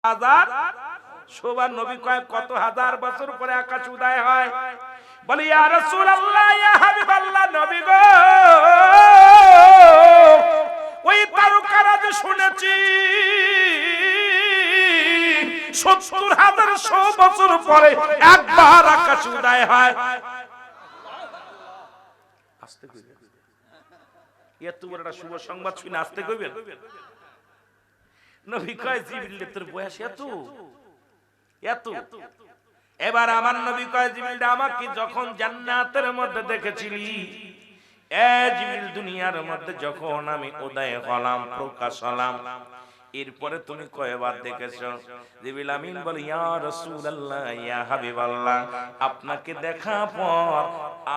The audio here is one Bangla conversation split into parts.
হাজার শোবার নবী কয় কত হাজার বছর পরে আকাশ উদয় হয়। বলি ইয়া রাসূলুল্লাহ ইয়া হাবিবাল্লাহ নবী গো ওই তারকারাজ শুনেছি ৭০,০০০ বছর পরে একবার আকাশ উদয় হয়। আস্তে কইবেন এত বড় একটা শুভ সংবাদ শুনে আস্তে কইবেন। নবী কয় জিবরিল তোর বয়স এত এত। এবার আমার নবী কয় জিবরিল আমাকে যখন জান্নাতের মধ্যে দেখেছিলি এ জিবরিল দুনিয়ার মধ্যে যখন আমি উদয় হলাম প্রকাশ হলাম এরপরে তুমি কয়বার দেখেছো? জিবরিল আমিন বলে ইয়া রাসূলুল্লাহ ইয়া হাবিবাল্লাহ আপনাকে দেখা পর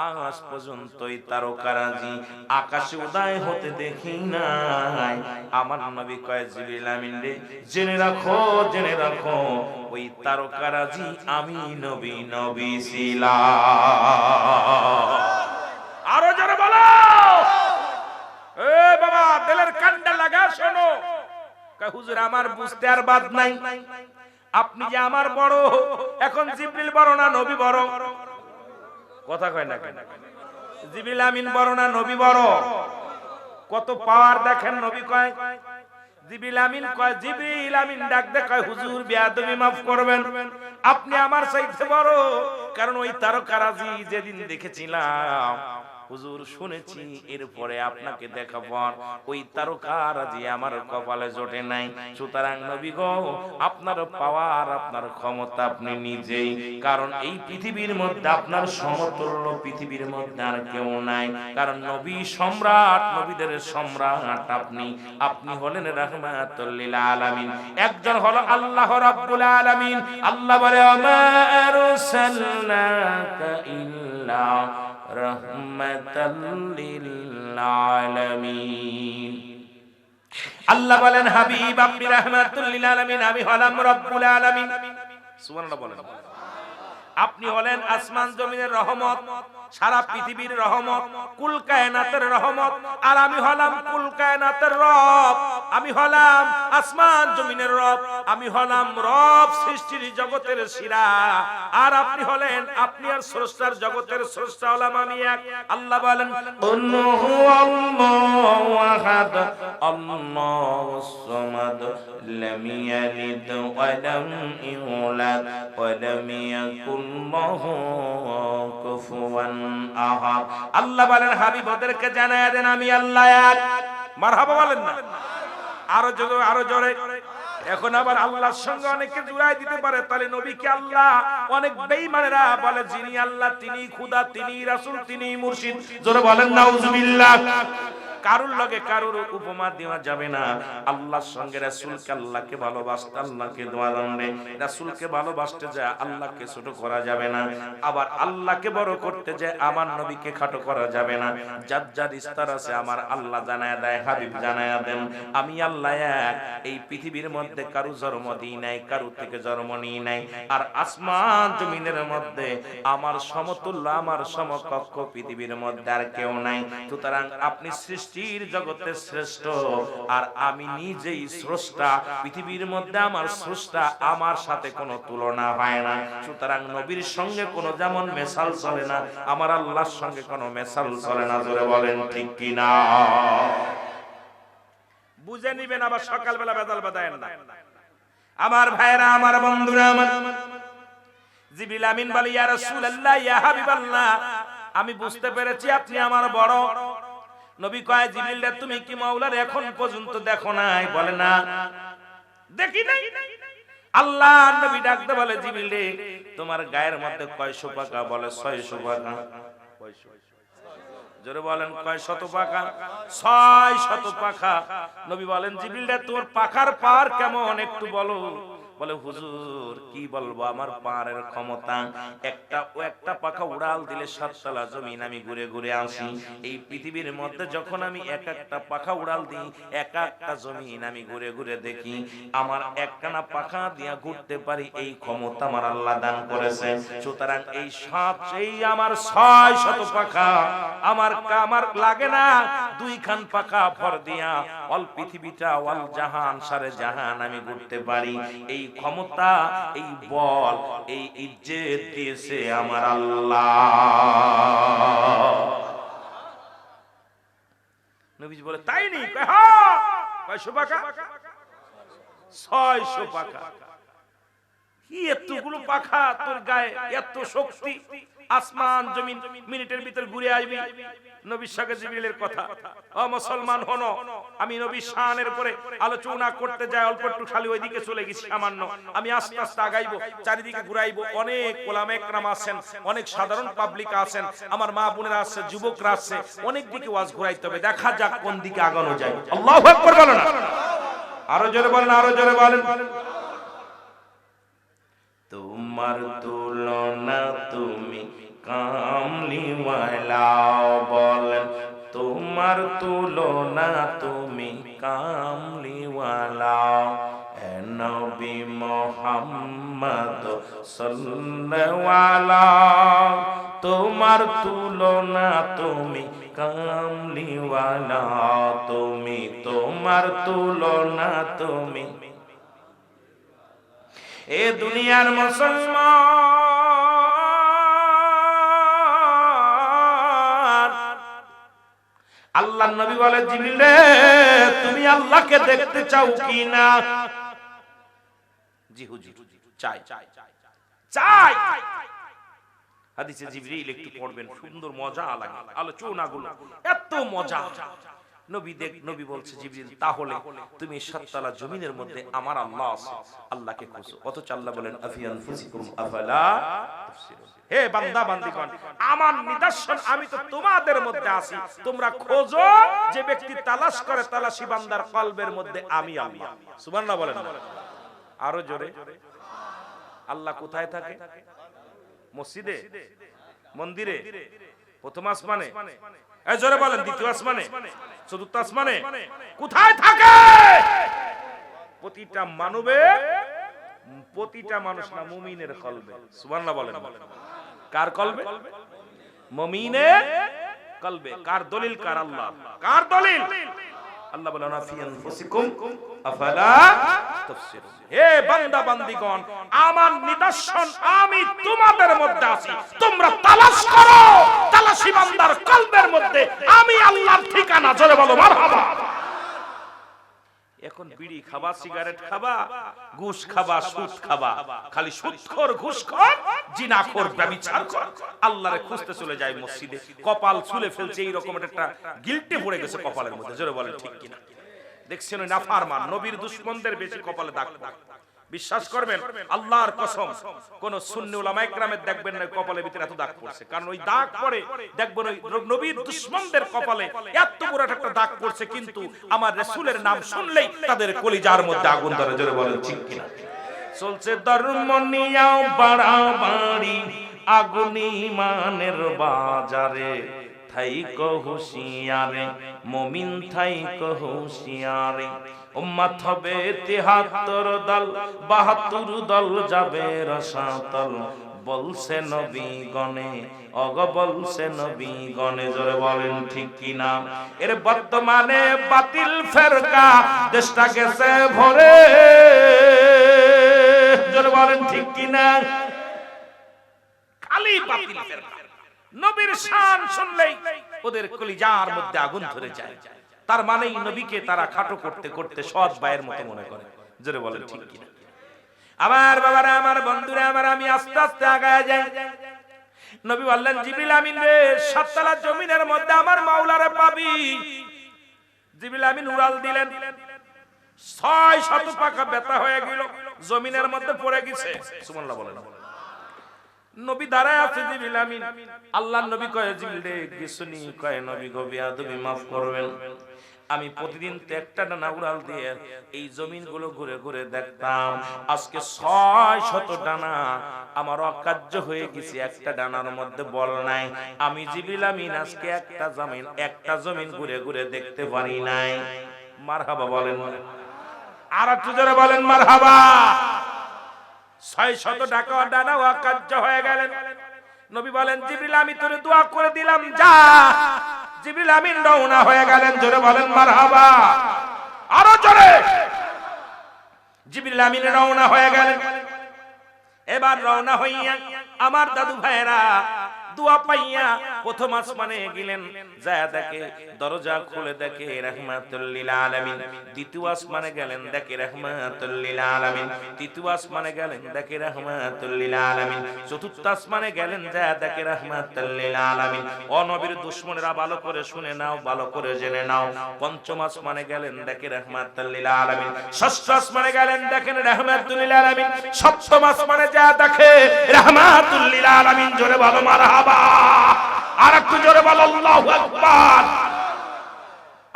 আজ পর্যন্তই তারকারাজি আকাশে উদয় হতে দেখি নাই। আমার নবী কয় জিবরিল আমিন রে জেনে রাখো ওই তারকারাজি আমি নবী ছিলাম। আরো জোরে বলো এ বাবা দিলের কান্ডা লাগা শোনো। হুজুর আমার বুঝতে আর বাদ নাই, আপনি যে আমার বড়, এখন জিবরিল বড় না নবী বড়? কথা কয় না কেন? জিবরিল আমিন বড় না নবী বড়? কত পাওয়ার দেখেন। নবী কয় জিবরিল আমিন কয় জিবরিল আমিন ডাক দে কয় হুজুর বেয়াদবি maaf করবেন, আপনি আমার চাইতে বড়। কারণ ওই তারকারাজি যেদিন দেখেছিলাম হুজুর শুনেছি এরপরে আপনাকে দেখা পর ওই তারকারাজি আমার কপালে জোটে নাই। সুতরাং নবী গো আপনার পাওয়ার আপনার ক্ষমতা আপনি নিজেই, কারণ এই পৃথিবীর মধ্যে আপনার সমতুল্য পৃথিবীর মধ্যে আর কেউ নাই। কারণ নবী সম্রাট, নবীদের সম্রাট আপনি হলেন রাহমাতুল লিল আলামিন। একজন হলো আল্লাহ রাব্বুল আলামিন। আল্লাহ বলে আমা আরসালনাকা ইল্লা রাহমাতাল লিল আলামিন। আল্লাহ বলেন হাবিব আপনি রাহমাতুল লিল আলামিন, আমি হলাম রব্বুল আলামিন। সুবহানাল্লাহ বলেন। আপনি হলেন আসমান জমিনের রহমত, সারা পৃথিবীর রহমত, কুল কায়নাতের রহমত। আর আমি হলাম কুল কায়নাতের রব, আমি হলাম আসমান জমিনের রব, আমি হলাম রব সৃষ্টির জগতের শিরা। আর আপনি হলেন, আপনি আর স্রষ্টার জগতের স্রষ্টা হলাম আমি এক। আল্লাহ বলেন কুল হুয়াল্লাহু আহাদ আল্লাহুস সামাদ লাম ইয়ালিদ ওয়া লাম ইউলাদ ওয়া লাম ইয়াকুল আল্লাহ বলেন হাবিব ওদেরকে জানায়া দেন আমি আল্লাহ এক। মারহাবা বলেন না? আরো জোরে। এখন আবার আল্লাহর সঙ্গে অনেকে জুড়াই দিতে পারে, তাহলে নবীকে আল্লাহ। অনেক বেঈমানেরা বলে যিনি আল্লাহ তিনি খোদা, তিনি রাসূল, তিনি মুর্শিদ। জোরে বলেন নাউজুবিল্লাহ। কারুর লগে কারুর উপমা দেওয়া যাবে না। আল্লাহর সঙ্গে রাসূলকে, আল্লাহকে ভালোবাসতে আল্লাহকে দোয়া জানবে, রাসূলকে ভালোবাসতে যায় আল্লাহকে ছোট করা যাবে না। আবার আল্লাহকে বড় করতে যায় আমার নবীকে খাটো করা যাবে না। যার যার ইস্তার আছে আমার আল্লাহ জানায়া দেয়, হাবিব জানায়া দেন আমি আল্লাহ এক। এই পৃথিবীর মধ্যে কারু জন্ম দিই নাই, কারু থেকে জন্ম নিই নাই। আর আসমান জমিনের মধ্যে আমার সমতুল্য, আমার সমকক্ষ পৃথিবীর মধ্যে আর কেউ নাই। সুতরাং আপনি সৃষ্টির জগতের শ্রেষ্ঠ, আর আমি নিজেই স্রষ্টা। পৃথিবীর মধ্যে আমার স্রষ্টা, আমার সাথে কোনো তুলনা হয় না। সুতরাং নবীর সঙ্গে কোনো যেমন মেসাল চলে না, আমার আল্লাহর সঙ্গে কোনো মেসাল চলে না। জোরে বলেন ঠিক কিনা? বুঝে নিবেন, আবার সকালবেলা বেদাল বাদায়েন না। আমার ভাইরা, আমার বন্ধুরা, আমার জিবরিল আমিন বলে ইয়া রাসূলুল্লাহ ইয়া হাবিবাল্লাহ আমি বুঝতে পেরেছি আপনি আমার বড়। নবী কয় জিবরিল রে তুমি কি মাওলার এখন পর্যন্ত দেখো নাই? বলে না দেখি নাই। আল্লাহ নবী ডাকতে বলে জিবরিল রে তোমার গায়ের মধ্যে কয়শো পাখা? বলে ৬০০ পাখা। জোরে বলেন কয় শত পাখা? ৬০০ পাখা। নবী বলেন জিবরিল রে তোর পাখার পার কেমন একটু বলো। বলে হুজুর কি বলবো, আমার পায়ের ক্ষমতা একটা পাখা উড়াল দিলে ৭ তলা জমিন আমি ঘুরে ঘুরে আসি। এই পৃথিবীর মধ্যে যখন আমি একটা পাখা উড়াল দিই, একটা জমিন আমি ঘুরে ঘুরে দেখি। আমার একখানা পাখা দিয়া ঘুরতে পারি, এই ক্ষমতা আমার আল্লাহ দান করেছে। সুতরাং এই আমার ৬০০ পাখা আমার লাগে না। দুইখান পাকা ভর দিয়া অল পৃথিবীটা ওয়াল জাহান সারে জাহান আমি ঘুরতে পারি। এই ক্ষমতা, এই বল, এই ইজ্জত দিয়েছে আমার আল্লাহ। নবীজি বলে তাই নি? কয় হ্যাঁ। কয়শো পাকা? 600 পাকা। কি এতগুলো পাখা তোর গায়ে, এত শক্তি, আসমান জমিন মিনিটের ভিতর ঘুরে আসবি। নবীর সঙ্গে জিবরিলের কথা। ও মুসলমান হনো, আমি নবীর শানের উপরে আলোচনা করতে যাই, অল্প একটু খালি ওইদিকে চলে গেছি সামান্য। আমি আস্তে আস্তে আগাইবো, চারিদিকে ঘুরাইবো। অনেক ওলামা একরাম আছেন, অনেক সাধারণ পাবলিক আছেন, আমার মা বোনেরা আছে, যুবকরা আছে, অনেক দিকে ওয়াজ ঘুরাইতে হবে। দেখা যাক কোন দিকে আগানো যায়। আল্লাহু আকবার বলেন না? আরো জোরে বলেন, আরো জোরে বলেন। তোমার তুলনা তুমি কামলিওয়ালা, বলেন তোমার তুলনা তুমি কামলিওয়ালা। এ নবী মুহাম্মদ সাল্লাল্লাহু আলাইহি, তোমার তুলনা তুমি কামলিওয়ালা, তুমি তোমার তুলনা তুমি। এ দুনিয়ার মুসলমান, আল্লাহর নবী বলে জিবরিল রে তুমি আল্লাহকে দেখতে চাও কি না? জি হুজুর চাই চাই। হাদিসে জিবরিল একটু পড়বেন, সুন্দর মজা লাগে আলোচনাগুলো, এত মজা। নবী বলছে জিবরিল তাহলে তুমি সাততলা জমিনের মধ্যে আমার আল্লাহ আছে, আল্লাহকে খোঁজো। অথচ আল্লাহ বলেন আফি আনফুসিকুম আফালা তুবসিরুন, হে বান্দা বান্দিগণ আমার নিদর্শন আমি তো তোমাদের মধ্যে আছি, তোমরা খোঁজো। যে ব্যক্তি তালাশ করে তালাশি বান্দার কলবের মধ্যে আমি আল্লাহ। সুবহানাল্লাহ বলেন না? আরো জোরে। আল্লাহ কোথায় থাকে? মসজিদে, মন্দিরে, প্রথম আসমানে, এই জোরে বলেন, দ্বিতীয় আসমানে, চতুর্থ আসমানে? কোথায় থাকে? প্রতিটা মানবে, প্রতিটা মানুষ না, মুমিনের কলবে। সুবহানাল্লাহ বলেন। কার কলবে? মুমিনের কলবে। কার দলিল? কার আল্লাহ। কার দলিল? আল্লাহ বলেন আফি আনফুসিকুম আফালা তুবসিরুন, হে বান্দা বান্দিগণ আমার নিদর্শন আমি তোমাদের মধ্যে আছি, তোমরা তালাশ করো তালাশি বান্দার কলবের মধ্যে আমি আল্লাহর ঠিকানা। জোরে বলো মারহাবা। এখন বিড়ি খাবা, সিগারেট খাবা, ঘুষ খাবা, সুদ খাবা, খালি সুদখোর, ঘুষখোর, জিনাখোর, ব্যভিচারখোর, আল্লাহরে খুঁজতে চলে যায় মসজিদে, কপাল ছুলে ফেলছে, এইরকম একটা গিল্টে পড়ে গেছে কপালের মধ্যে। জোরে বলেন ঠিক কিনা? দেখছেন ওই নাফরমান নবীর দুশমনদের বেশি কপালে দাগ। বিশ্বাস করবেন আল্লাহর কসম, কোন সুন্নি উলামা ইকরামের দেখবেন না কপালের ভিতরে এত দাগ পড়ছে। কারণ ওই দাগ পড়ে দেখবেন ওই নবীর দুশমনদের কপালে এত বড় একটা দাগ পড়ছে, কিন্তু আমার রাসূলের নাম শুনলেই তাদের কলিজার মধ্যে আগুন ধরে। জোরে বলেন ঠিক কিনা? চলছে ধর্ম নিয়াও বাড়াবাড়ি, আগুন ইমানের বাজারে, থাইকো হুঁশিয়ারে মুমিন থাইকো হুঁশিয়ারে। উম্মত হবে ৭৩ দল, ৭২ দল যাবে রসাতল, বলছে নবী গণে, অগ বলছে নবী গণে। জোরে বলেন ঠিক কিনা? এর বর্তমানে বাতিল ফেরকা দেশটা গেছে ভরে। জোরে বলেন ঠিক কিনা? খালি বাতিল ফেরকা, নবীর শান শুনলেই ওদের কলিজার মধ্যে আগুন ধরে যায়। তার মানে নবীকে তারা খাটো করতে করতে সৎ ভাইয়ের মতো মনে করে। জোরে বলেন ঠিক কিনা? আমার বাবারা, আমার বন্ধুরা, আমার আমি আস্তে আস্তে আগায় যাই। নবী বললেন জিবরিল আমিন রে, সাততলা জমিনের মধ্যে আমার মাওলারে পাবি। জিবরিল আমিন উড়াল দিলেন, 600 পাকা ব্যথা হয়ে গেল, জমিনের মধ্যে পড়ে গেছে। সুবহানাল্লাহ বলেন। নবী দাঁড়ায় আছে, জিবরিল আমিন আল্লাহর নবী কয় জিবরিল রে কিছুনি? কয় নবী গো বেয়াদবি মাফ করবেন, আমি প্রতিদিন তো একটা ডানা উড়াল দিয়ে এই জমিনগুলো ঘুরে ঘুরে দেখতাম, আজকে 600 ডানা আমার অকার্য হয়ে গেছে, একটা ডানার মধ্যে বল নাই। আমি জিবরিল আমিন আজকে একটা জমিন ঘুরে ঘুরে দেখতে পারি নাই। মারহাবা বলেন, আর একটু জোরে বলেন মারহাবা। 600 টাকা ডানা অকার্য হয়ে গেলেন। নবী বলেন জিবরিল আমি তোরে দোয়া করে দিলাম, যা জিবরিল আমিন রওনা হয়ে গেলেন, জোরে বলেন মারহাবা, আরো জোরে। জিবরিল আমিন রওনা হয়ে গেলেন। এবার রওনা হইয়া আমার দাদু ভাইরা দোয়া পাইয়া প্রথম আসমানে গেলেন, যায় দেখে দরজা খুলে দেখে রাহমাতুল লিল আলামিন। দ্বিতীয় আসমানে গেলেন, দেখে রাহমাতুল লিল আলামিন। তৃতীয় আসমানে গেলেন, দেখে রাহমাতুল লিল আলামিন। চতুর্থ আসমানে গেলেন, যায় দেখে রাহমাতুল লিল আলামিন। ও নবীর দুশমনেরা ভালো করে শুনে নাও, ভালো করে জেনে নাও। পঞ্চম আসমানে গেলেন, দেখে রাহমাতুল লিল আলামিন। ষষ্ঠ আসমানে গেলেন, দেখেন রাহমাতুল লিল আলামিন। সপ্তম আসমানে যায় দেখে রাহমাতুল লিল আলামিন। জোরে বলো মারহাবা, আর একটু জোরে বলো আল্লাহু আকবার।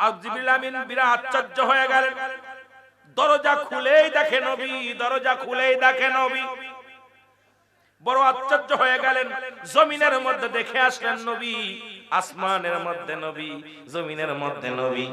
আর জিবরিল আমিন বিরাট আশ্চর্য হয়ে গেলেন, দরজা খুলেই দেখে নবী, দরজা খুলেই দেখে নবী। বড় আশ্চর্য হয়ে গেলেন, জমিনের মধ্যে দেখে আসলেন নবী, আসমানের মধ্যে নবী, জমিনের মধ্যে নবী।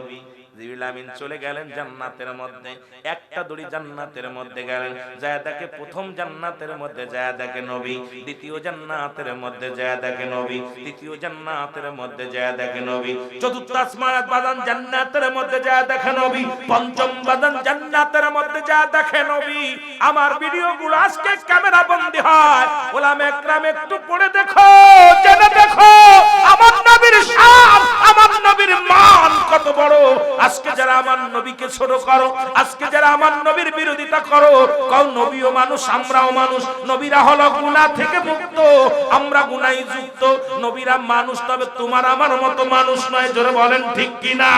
জিবরিল আমিন চলে গেলেন জান্নাতের মধ্যে, একটা দড়ি জান্নাতের মধ্যে গেলেন, যায় দেখে প্রথম জান্নাতের মধ্যে যায় দেখে নবী, দ্বিতীয় জান্নাতের মধ্যে যায় দেখে নবী, তৃতীয় জান্নাতের মধ্যে যায় দেখে নবী, চতুর্থ আসমানের বাদান জান্নাতের মধ্যে যায় দেখে নবী, পঞ্চম বাদান জান্নাতের মধ্যে যায় দেখে নবী। আমার ভিডিওগুলো আজকে ক্যামেরা বন্দী হয়, ওলামা একরাম একটু পড়ে দেখো, জেনে দেখো আমার নবীর শান, আমার নবীর মান কত বড়। আজকে যারা আমার নবীকে ছোট করো, আজকে যারা আমার নবীর বিরোধিতা করো, কও নবীও মানুষ, আমরাও মানুষ। নবীরা হলো গুনাহ থেকে মুক্ত, আমরা গুনাহে যুক্ত। নবীরা মানুষ, তবে তোমার আমার মতো মানুষ নয়। জোরে বলেন ঠিক কিনা?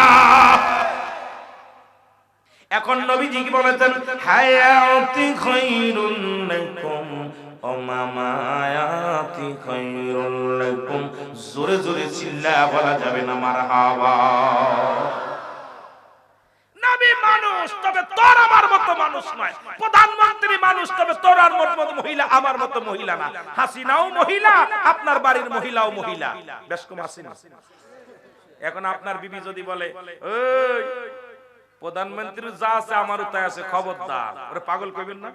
এখন নবীজি কি বলেছেন? হায়াতি খায়রুল লাকুম ও মামায়াতি খায়রুল লাকুম। জোরে জোরে চিল্লায়া বলা যাবে না মারহাবা। নবী মানুষ, তবে তোর আমার মতো মানুষ নয়। প্রধানমন্ত্রী মানুষ, তবে তোর আর মতো মহিলা আমার মতো মহিলা না। হাসিনাও মহিলা, আপনার বাড়ির মহিলাও মহিলা। বেশ কম হাসিনা। এখন আপনার বিবি যদি বলে, ওই প্রধানমন্ত্রী যা আছে আমারও তাই আছে, খবরদার, ওরে পাগল কইবেন না।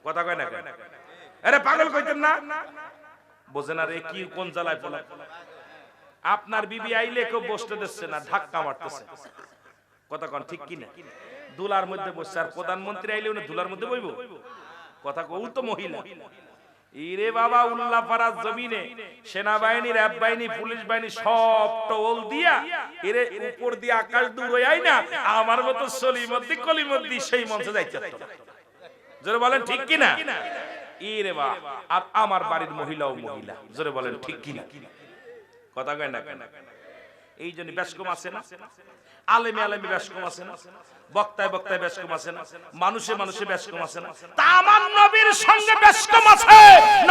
কথা কয় না কেন? আরে পাগল কইতেন না, বোঝেন আর কি কোন জ্বালায় পড়া। আপনার বিবি আইলে কেউ বসতে দিচ্ছে না, ধাক্কা মারতেছে। কথা কোন ঠিক কিনা? দুলার মধ্যে বসছে, আর প্রধানমন্ত্রী আইলে উনি দুলার মধ্যে বইব? কথা কও তো মহিলা। ইরে বাবা, উল্লাপাড়া জমিনে সেনাবাহিনী, র‍্যাব বাহিনী, পুলিশ বাহিনী সব টোল দিয়া এরে উপর দিয়ে আকাশ দূর হই না, আমার মতো সলিমদ্দি কলিমদ্দি সেই মঞ্চে যাইতে পারতো না। জোরে বলেন ঠিক কিনা? ইরে বাবা, আর আমার বাড়ির মহিলাও মহিলা। জোরে বলেন ঠিক কিনা? কথা কয় না কেন? এই জন্য বেশ কম আছে না, আলেমে আলেমে বেশ কম আছে না, বক্তায় বক্তায় বেশ কম আছে না, মানুষে মানুষে বেশ কম আছে না। তা আমার নবীর সঙ্গে বেশ কম আছে।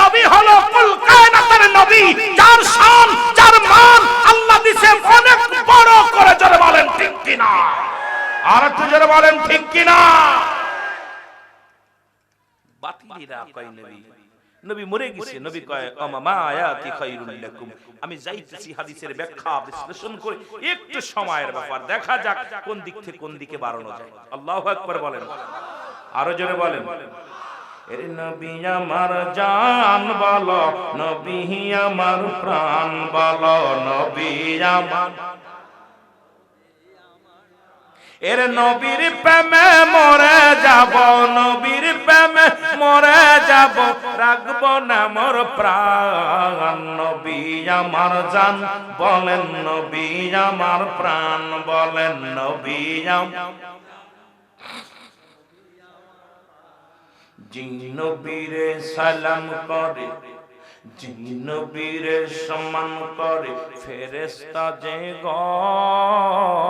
নবী হলো কুল কায়নাতের নবী, যার শান, যার মান আল্লাহ দিয়েছে অনেক বড় করে। জোরে বলেন ঠিক কিনা? আর একটু জোরে বলেন ঠিক কিনা? বাতিলেরা কয় নবী, নবী মরে গেছে। নবী কয় আম্মা আয়াতি খায়রুল লাকুম। আমি যাইতেছি হাদিসের ব্যাখ্যা বিশ্লেষণ করে, একটু সময়ের ব্যাপার, দেখা যাক কোন দিক থেকে কোন দিকে বাড়ানো যায়। আল্লাহু আকবার বলেন, আরো জোরে বলেন। এর নবী আমার জান বলো, নবী আমার প্রাণ বলো, নবী আমার। এর নবীর প্রেমে মরে যাব, নবীর প্রেমে মরে যাব, রাখবো না মোর প্রাণ। নবী আমার জান বলেন, নবী আমার প্রাণ বলেন, নবী যিনি নবীরে সালাম করে, যিনি নবীরে সম্মান করে, ফেরেশতা যে গণ।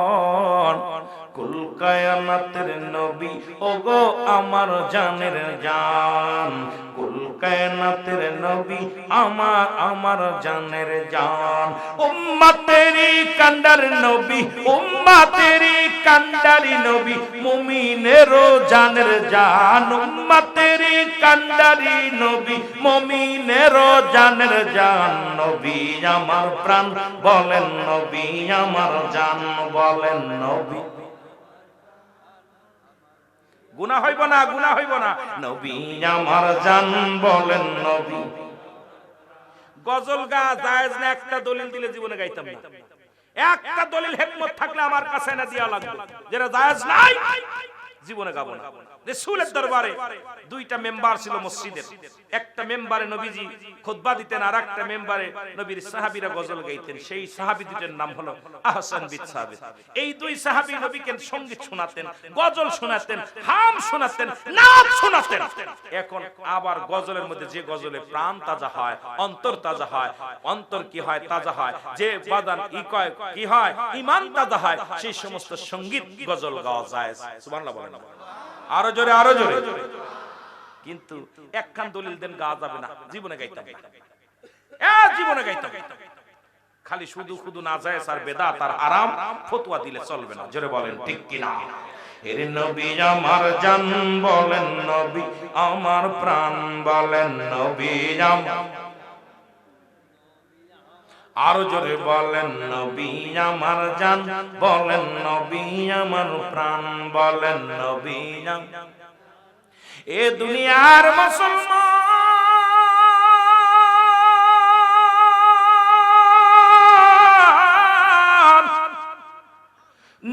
কুল কায়নাতের নবী ওগো আমার জানের জান, কুল কায়নাতের নবী আমার জানের জান। উম্মতেরই কান্ডার নবী, উম্মতেরই কান্ডারি নবী, মুমিনেরও জানের জান। উম্মতেরই কান্ডারি নবী, মুমিনেরও জানের জান। নবী আমার প্রাণ বলেন, নবী আমার জান বলেন, নবী। গুনাহ হইব না, গুনাহ হইব না। নবী আমার জান বলেন, নবী। গজল গা জায়েজ না, একটা দলিল দিলে জীবনে গাইতাম না। একটা দলিল হিকমত থাকলে আমার কাছে না দিয়া লাগবে, যেটা জায়েজ নাই জীবনে গাবো না। রাসূলের দরবারে দুইটা মেম্বার ছিল মসজিদের, একটা মেম্বারে নবীজি খুতবা দিতেন আর একটা মেম্বারে নবীর সাহাবীরা গজল গাইতেন। সেই সাহাবী দুইটার নাম হলো আহসান বিন সাবিত। এই দুই সাহাবী নবীকে সঙ্গীত শোনাতেন, গজল শোনাতেন, হাম শোনাতেন, নাচ শোনাতেন। এখন আবার গজলের মধ্যে যে গজলে প্রাণ তাজা হয়, অন্তর তাজা হয়, অন্তর কি হয় তাজা হয়, যে বাদান কি হয় ঈমান তাজা হয়, সেই সমস্ত সঙ্গীত গজল গাওয়া যায়। সুবহানাল্লাহ বলেন, আরো জোরে আরো জোরে। কিন্তু একখান দলিল দেন গাওয়া যাবে না, জীবনে গাইতাম, জীবনে গাইতাম। খালি শুধু শুধু নাজায়েজ আর বেদাত আর হারাম ফতোয়া দিলে চলবে না, জোরে বলেন ঠিক কিনা। এর নবী আমার জান বলেন, নবী আমার প্রাণ বলেন, নবী আরো জোরে বলেন, নবী আমার জান বলেন, নবী আমার প্রাণ বলেন, নবী। এ দুনিয়ার মুসলমান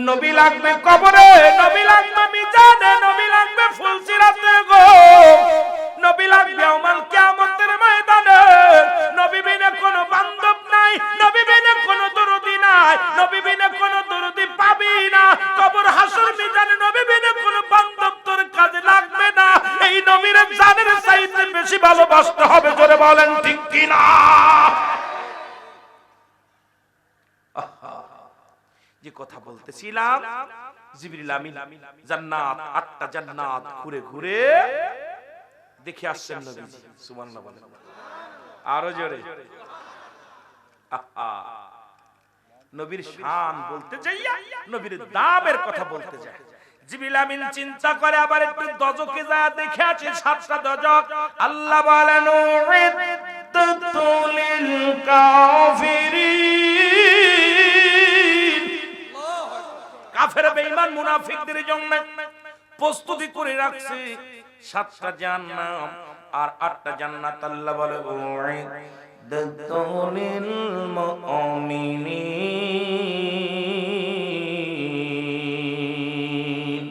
নবী লাগবে কবরে, নবী লাগবে মিজানে, নবী লাগবে ফুলসিরাতে গো, নবী লাগবে ইয়াউমুল কিয়ামতের ময়দানে। নবী বিনা কোনো বান্ধব নাই, নবী বিনা কোনো দরদি নাই, নবী বিনা কোনো দরদি পাবি না। কবর হাসর মিজানে নবী বিনা কোনো বান্ধব তোর কাজে লাগবে না। এই নবীর জানের চাইতে বেশি ভালোবাসতে হবে, জোরে বলেন ঠিক কি না। যে কথা বলতেছিলাম, জিবরিল আমিন জান্নাত, 8টা জান্নাত ঘুরে ঘুরে দেখে আসছেন নবীজি। সুবহানাল্লাহ বলেন, আরো জোরে। নবীর শান বলতে যাইয়া নবীর দামের কথা বলতে যায়। জিবরিল আমিন চিন্তা করে আবার একটু দজকে যায় দেখে আছে 7টা দজক। আল্লাহ বলেন উইদ্দাতুল কাফিরিন, কাফের বেঈমান মুনাফিকদের জন্য প্রস্তুতি করে রাখছে 7টা জান্নাত আর 8টা জান্নাত। আল্লাহ বলে উইদ্দাতুল মুমিনিন,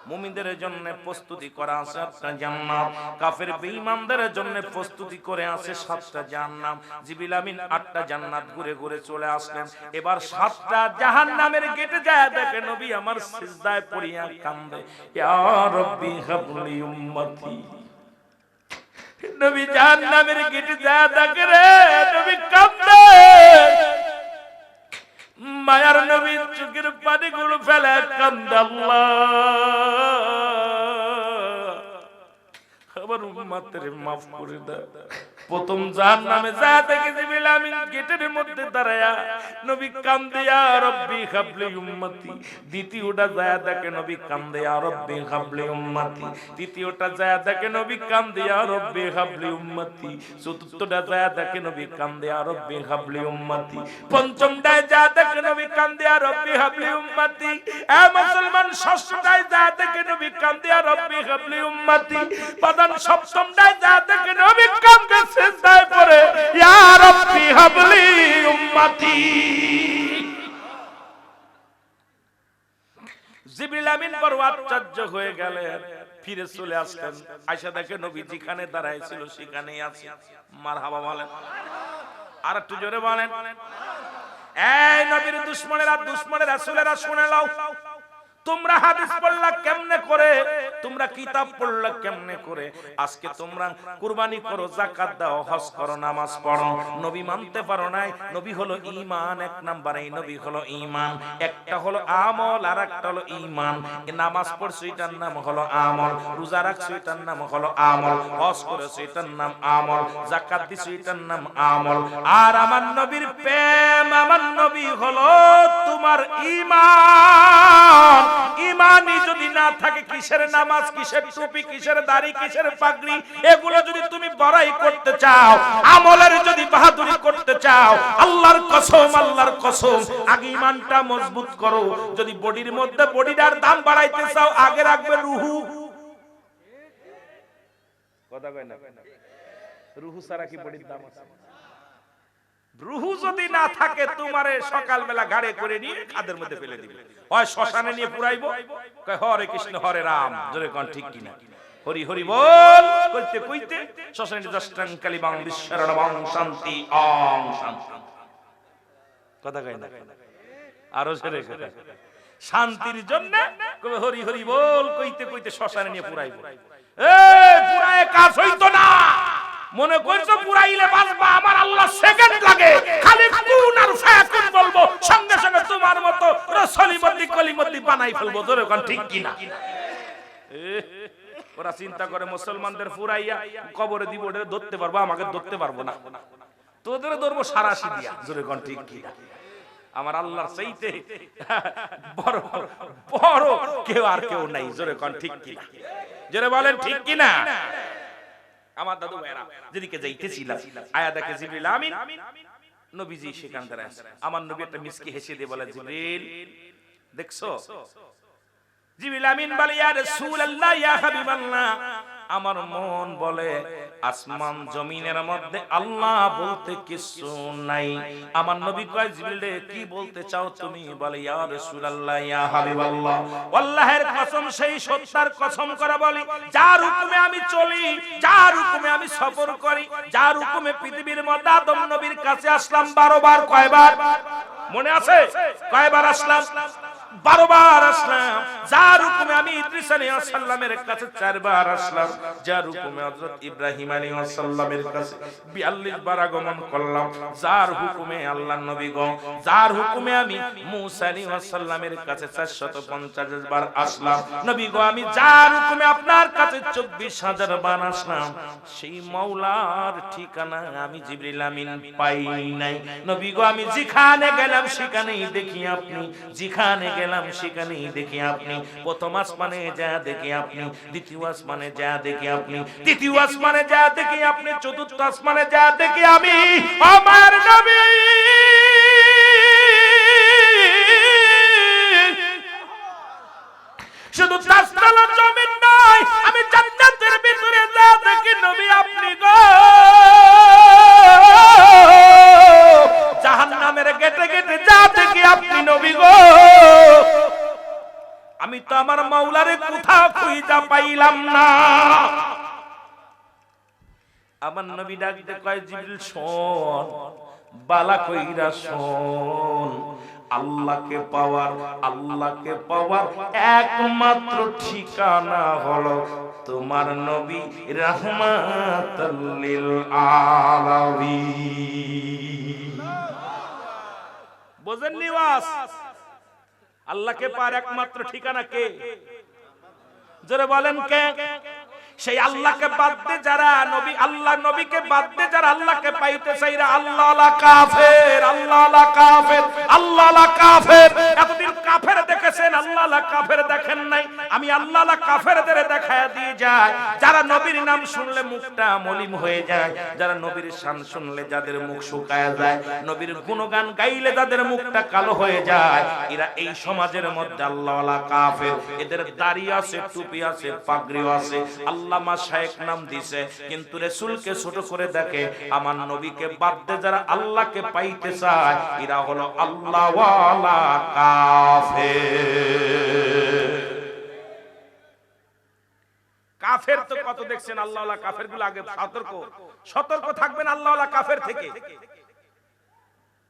মুমিনদের জন্য প্রস্তুতি করা আছে 8টা জান্নাত, কাফের বেঈমানদের জন্য প্রস্তুতি করে আছে 7টা জান্নাত। জিবরিল আমিন 8টা জান্নাত ঘুরে ঘুরে চলে আসলেন। এবার 7টা জাহান্নামের গেটে যায় দেখে নবী আমার সিজদায় পড়িয়া কান্দে, ইয়া রাব্বি হাবলি উম্মতি। নবী জাহান্নামের গেটে যায় দেখে রে নবী কান্দে, মায়ার নবী চোখের পানিগুলো ফেলে কান্দে, আল্লাহ আমার উম্মতের মাফ করে দাও। প্রথম জাহান্নামে যায় দেখে জিবরিল আমিন গেটের মধ্যে দাঁড়ায়া নবী কান্দে, ইয়া রাব্বি হাবলি উম্মতি। দ্বিতীয়টা যায় দেখে নবী কান্দে, ইয়া রাব্বি হাবলি উম্মতি। তৃতীয়টা যায় দেখে নবী কান্দে, ইয়া রাব্বি হাবলি উম্মতি। চতুর্থটা যায় দেখে নবী কান্দে, ইয়া রাব্বি হাবলি উম্মতি। পঞ্চমটায় যায় দেখে নবী কান্দে, ইয়া রাব্বি হাবলি উম্মতি। এ মুসলমান, ষষ্ঠটায় যায় দেখে নবী কান্দে, ইয়া রাব্বি হাবলি উম্মতি। প্রধান সপ্তমটায় যায় দেখে নবী কান্দে সিজদায় পড়ে, ইয়া রাব্বি হাবলি উম্মতি। জিবরিল আমিন বড় আশ্চর্য হয়ে গেলেন, ফিরে চলে আসলেন। আয়েশা দেখে নবী যেখানে দাঁড়ায় ছিল সেখানেই আছে। মারহাবা বলেন, আর একটু জোরে বলেন। এই নবীর দুশমনেরা, দুশমনের রাসূলেরা শুনে নাও, তোমরা হাদিস পড়লা কেমনে করে, তোমরা কিতাব পড়লা কেমনে করে, আজকে তোমরা কুরবানি করো, যাকাত দাও, হজ করো, নামাজ পড়ো, নবী মানতে পারো নাই। নবী হলো ঈমান, এক নাম্বার এই নবী হলো ঈমান। একটা হলো আমল আর একটা হলো ঈমান। নামাজ পড়ছো এটার নাম হলো আমল, রোজা রাখছো এটার নাম হলো আমল, হজ করেছো এটার নাম আমল, যাকাত দিছো এটার নাম আমল। আর আমার নবীর প্রেম, আমার নবী হলো তোমার ঈমান। ঈমানই যদি না থাকে, কিসের নামাজ, কিসের টুপি, কিসের দাড়ি, কিসের পাগড়ি, এগুলো যদি তুমি বড়াই করতে চাও, আমলের যদি বাহাদুরি করতে চাও, আল্লাহর কসম, আল্লাহর কসম, আগে ঈমানটা মজবুত করো। যদি বডির মধ্যে বডিটার দাম বাড়াইতে চাও, আগে রাখবে রুহু। কথা কয় না, রুহু ছাড়া কি বডির দাম আছে? রুহু যদি না থাকে তোমারে সকালবেলা গাড়ে করে নিয়ে খাদের মধ্যে ফেলে দিবে, হয় শ্মশানে নিয়ে পুরাইবো, কয় হরে কৃষ্ণ হরে রাম, জোরে কোন ঠিক কিনা? হরি হরি বল কইতে কইতে শ্মশানে দশটাং কালিবাং বিশ্বরণবাং শান্তি ওম শান্তি। কথা কয় না? আরো জোরে কথা। শান্তির জন্য কবে হরি হরি বল কইতে কইতে শ্মশানে নিয়ে পুরাইবো। এই পুরায়ে কাজ হইতো না, মনে করছো পুরাইলে বাঁচবা, আমার আল্লাহ সেকেন্ড লাগে, খালি কুন আর ফায়াকুন বলবো, সঙ্গে সঙ্গে তোমার মতো রসলিমতি কলিমতি বানাই ফেলবো, জোরে কোন ঠিক কিনা? ওরা চিন্তা করে মুসলমানদের পুরাইয়া কবরে দিব, ওটা ধরতে পারবো, আমাকে ধরতে পারবো না, তোদের ধরবো সারাশি দিয়া, জোরে কোন ঠিক কিনা? আমার আল্লাহর চাইতে বড় বড় কেউ আর কেউ নাই, জোরে কোন ঠিক কিনা? জোরে বলেন ঠিক কিনা? আমার দাদু ভাইরা যেদিকে যাইতেছিলাম, আয়া দেখে জিবরিল আমিন নবীজি সেখান দাঁড়ায় আছে। আমার নবী একটা মিসকি হেসে দিয়ে বলে, জিবরিল দেখছো? জিবরিল আমিন বলে, ইয়া রাসূলুল্লাহ ইয়া হাবিবাল্লাহ, আমার মন বলে আসমান জমিনের মধ্যে আল্লাহ বলতে কিছু নাই। আমার নবী কয়, জিবরিল রে কি বলতে চাও তুমি? বলে, ইয়া রাসূলুল্লাহ ইয়া হাবিবাল্লাহ, আল্লাহর কসম, সেই সত্তার কসম করে বলি, যার হুকুমে আমি চলি, যার হুকুমে আমি সফর করি, যার হুকুমে পৃথিবীর মধ্যে আদম নবীর কাছে আসলাম 12 বার, কয়বার মনে আছে? কয়বার আসলাম? 12 বার আসলাম। যার হুকুমে আমি ইদ্রিস আলাইহিস সালামের কাছে 4 বার আসলাম, যার হুকুমে হযরত ইব্রাহিম আলাইহিস সালামের কাছে 42 বার আগমন করলাম, যার হুকুমে আল্লাহর নবী গো, যার হুকুমে আমি মূসা আলাইহিস সালামের কাছে 450 বার আসলাম, নবী গো আমি যার হুকুমে আপনার কাছে 24,000 বার আসলাম, সেই মাওলার ঠিকানা আমি জিবরিল আমিন পাই নাই। নবী গো আমি যেখানে গেলাম সেখানেই দেখি আপনি, যেখানে গেলাম সেখানেই দেখি আপনি, প্রথম আসমানে যা দেখি আপনি, দ্বিতীয় আসমানে যা দেখি আপনি, তৃতীয় আসমানে যা দেখি আপনি, চতুর্থ আসমানে যা দেখি আমি, আমার নবী শুধু তাসতালা জমিন নয়, আমি জান্নাতের ভিতরে যা দেখি নবী আপনি গো, জাহান্নামের গেটে গেটে যা দেখি আপনি নবী গো, আমি তো আমার মাওলারে কোথাও খুঁজা পাইলাম না। আমার নবী ডাক দিয়ে কয়, জিবরিল শোন, বালা কইরা শোন, আল্লাহকে পাওয়ার একমাত্র ঠিকানা হলো তোমার নবী রাহমাতুল লিল আলামিন। বুঝেন নি ওয়াজ? আল্লাহকে পাওয়ার একমাত্র ঠিকানা কে? জোরে বলেন কে? সেই আল্লাহকে বাদ দিয়ে যারা নবী, আল্লাহ নবীকে বাদ দিয়ে যারা আল্লাহকে পাইতে চাইরা, আল্লাহ লা কাফের, আল্লাহ লা কাফের, আল্লাহ লা কাফের। এতদিন কাফের দেখেছেন, আল্লাহ লা কাফের দেখেন নাই। আমি আল্লাহ লা কাফেরদের দেখায় দিয়ে যাই, যারা নবীর নাম শুনলে মুখটা মলিন হয়ে যায়, যারা নবীর শান শুনলে যাদের মুখ শুকায় যায়, নবীর গুণগান গাইলে যাদের মুখটা কালো হয়ে যায়, এরা এই সমাজের মধ্যে আল্লাহ লা কাফের। এদের দাড়ি আছে, টুপি আছে, পাগড়িও আছে, আল্লামা শায়েখ নাম দিছে, কিন্তু রাসূলকে ছোট করে দেখে। আমার নবীকে বাদ দিয়ে যারা আল্লাহকে পাইতে চায়, এরা হলো আল্লাহ ওয়ালা কাফের। কাফের তো কত দেখছেন, আল্লাহ ওয়ালা কাফের গুলো আগে সতর্ক থাকবেন আল্লাহ ওয়ালা কাফের থেকে।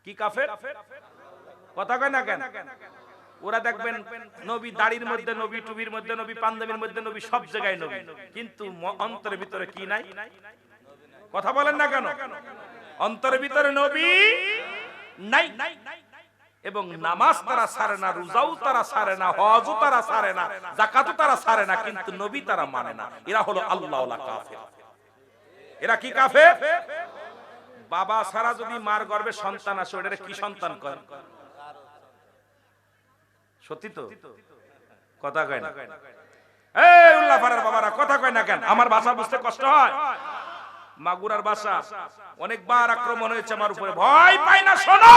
কি কাফের? কথা কয় না কেন? ওরা দেখবেন নবী দাড়ির মধ্যে নবী, টুবির মধ্যে নবী, পাঞ্জাবির মধ্যে নবী, সব জায়গায় নবী, কিন্তু অন্তরের ভিতরে কি নাই? কথা বলেন না কেন? অন্তরের ভিতরে নবী নাই। এবং নামাজ তারা ছাড়ে না, রোজাও তারা ছাড়ে না, হজও তারা ছাড়ে না, যাকাতও তারা ছাড়ে না, কিন্তু নবী তারা মানে না। এরা হলো আল্লাহ ওয়ালা কাফের। এরা কি কাফের? বাবা ছাড়া যদি মার গর্ভে সন্তান আসে, ওটারে কি সন্তান কয়? সত্যি তো? কথা কয় না? এই উল্লাপাড়ার বাবারা কথা কয় না কেন? আমার ভাষা বুঝতে কষ্ট হয়? মাগুরার ভাষা অনেকবার আক্রমণ হয়েছে আমার উপরে, ভয় পাই না শোনো,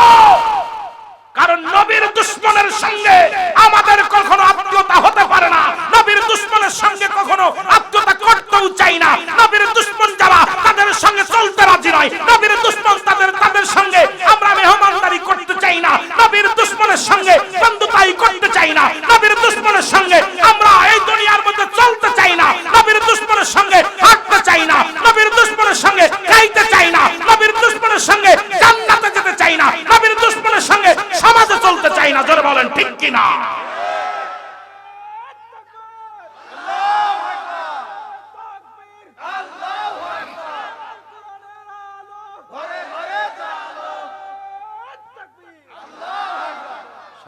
কারণ নবীর দুশমনের সঙ্গে আমাদের কখনো আত্মীয়তা হতে পারে না, নবীর দুশমনের সঙ্গে কখনো আত্মীয়তা করতেও চাই না। নবীর দুশমন যারা, তাদের সঙ্গে চলতে রাজি নয়, নবীর দুশমন তাদের সঙ্গে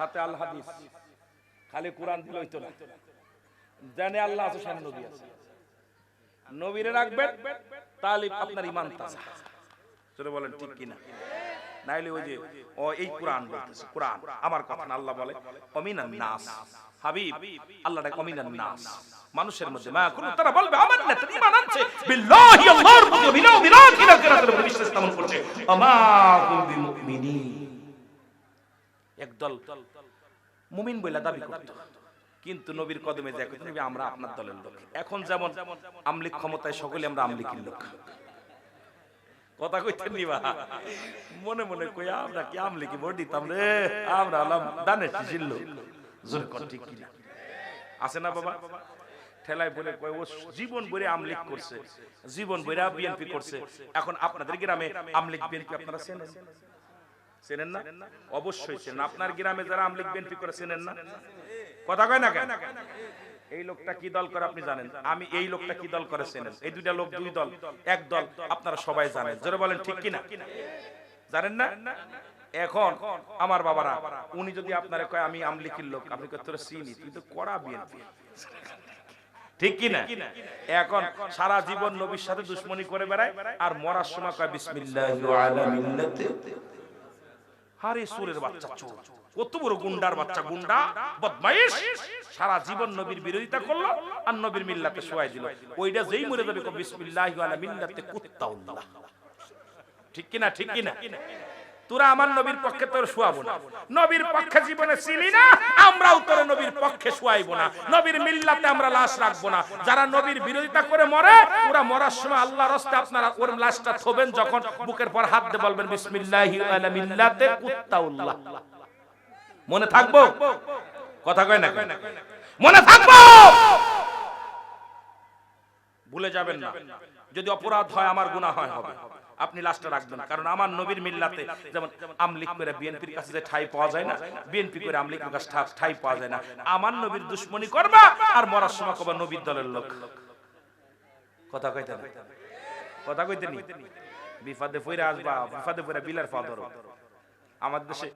সাথে আল হাদিস, খালি কোরআন দিলে হইতো না। জানে আল্লাহ আছে, সামনে নবী আছে, নবীরে রাখবেন, তাহলে আপনার ঈমান তাজা। চলে বলেন ঠিক কিনা? নাইলে ওই যে ও এই কোরআন বলতেছে, কোরআন আমার কথা না, আল্লাহ বলে অমিনান নাস, হাবিব আল্লাহ ডাকে অমিনান নাস, মানুষের মধ্যে মা কোন তারা বলবে আমান্না, তারা ঈমান আনছে বিল্লাহি, আল্লাহর প্রতি বিনা বিরাকিনা কিরাতের প্রতি বিশ্বাস স্থাপন করছে, আমা কুম বিমুমিনিন। একদল মুমিন বলে দাবি করত, কিন্তু নবীর কদমে যায় নবী আমরা আপনার দলের লোক। এখন যেমন আমলিক ক্ষমতায়, সকলে আমরা আমলিকের লোক। কথা কইতেন নিবা মনে মনে কই আমরা কি আমলিকি ভোট দিতাম রে, আমরা আলাম দানে ছিল জোর কর ঠিক কিনা? আছে না বাবা? ঠেলায় বলে কয় ও জীবন ভরে আমলিক করছে, জীবন ভরে বিএনপি করছে। এখন আপনাদের গ্রামে আমলিক বিএনপি আপনারা চেনেন? চেনেন না? অবশ্যই চেনেন। আপনার গ্রামে যারা আমলিক বিএনপি করে চেনেন না? কথা কয় না কেন? এই লোকটা কি দল করে আপনি জানেন, আমি এই লোকটা কি দল করে চেনেন। এই দুইটা লোক দুই দল, এক দল আপনারা সবাই জানেন। জোরে বলেন ঠিক কিনা? জানেন না? এখন আমার বাবারা, উনি যদি আপনারে কয় আমি আমলিকির লোক, আপনি কয় তোরা চিনি, তুই তো কড়া বিএনপি, ঠিক কিনা? এখন সারা জীবন নবীর সাথে দুশমনি করে বেড়ায়, আর মরার সময় কয় বিসমিল্লাহি আলা মিল্লাতি। হারে সুরের বাচ্চা, চোর, কত বড় গুন্ডার বাচ্চা, গুন্ডা বদমাইশ, সারা জীবন নবীর বিরোধিতা করলো আর নবীর মিল্লাতে শোয়াই দিল। ওইটা যেই মরে যাবে কয় বিসমিল্লাহি আলা মিল্লাতি কুত্তাউল্লাহ। ঠিক কিনা? ঠিক কিনা? তোরা আমার নবীর পক্ষে তোর শোয়াবো না, নবীর পক্ষে জীবনে ছিলি না, আমরাও তোর নবীর পক্ষে শোয়াইবো না, নবীর মিল্লাতে আমরা লাশ রাখবো না। যারা নবীর বিরোধিতা করে মরে, ওরা মরার সময় আল্লাহর রাস্তে আপনারা ওর লাশটা থবেন, যখন বুকের পর হাত দিয়ে বলবেন বিসমিল্লাহি আলা মিল্লাতে কুত্তাউল্লাহ। মনে থাকবো? কথা কয় না? মনে থাকবো, ভুলে যাবেন না। যদি অপরাধ হয়, আমার গুনাহ হয় হবে, আপনি লাশটা রাখবেন। কারণ আমার নবীর মিল্লাতে যেমন আমলিক করে বিএনপির কাছে যে ঠাই পাওয়া যায় না, বিএনপি করে আমলিকের কাছে ঠাই পাওয়া যায় না। আমার নবীর দুশমনি করবা আর মরার সময় কবা নবীর দলের লোক। কথা কইতে না? কথা কইতে নি? বিপদে পড়ে আসবা, বিপদে পড়ে বিলার পা ধরো। আমাদের দেশে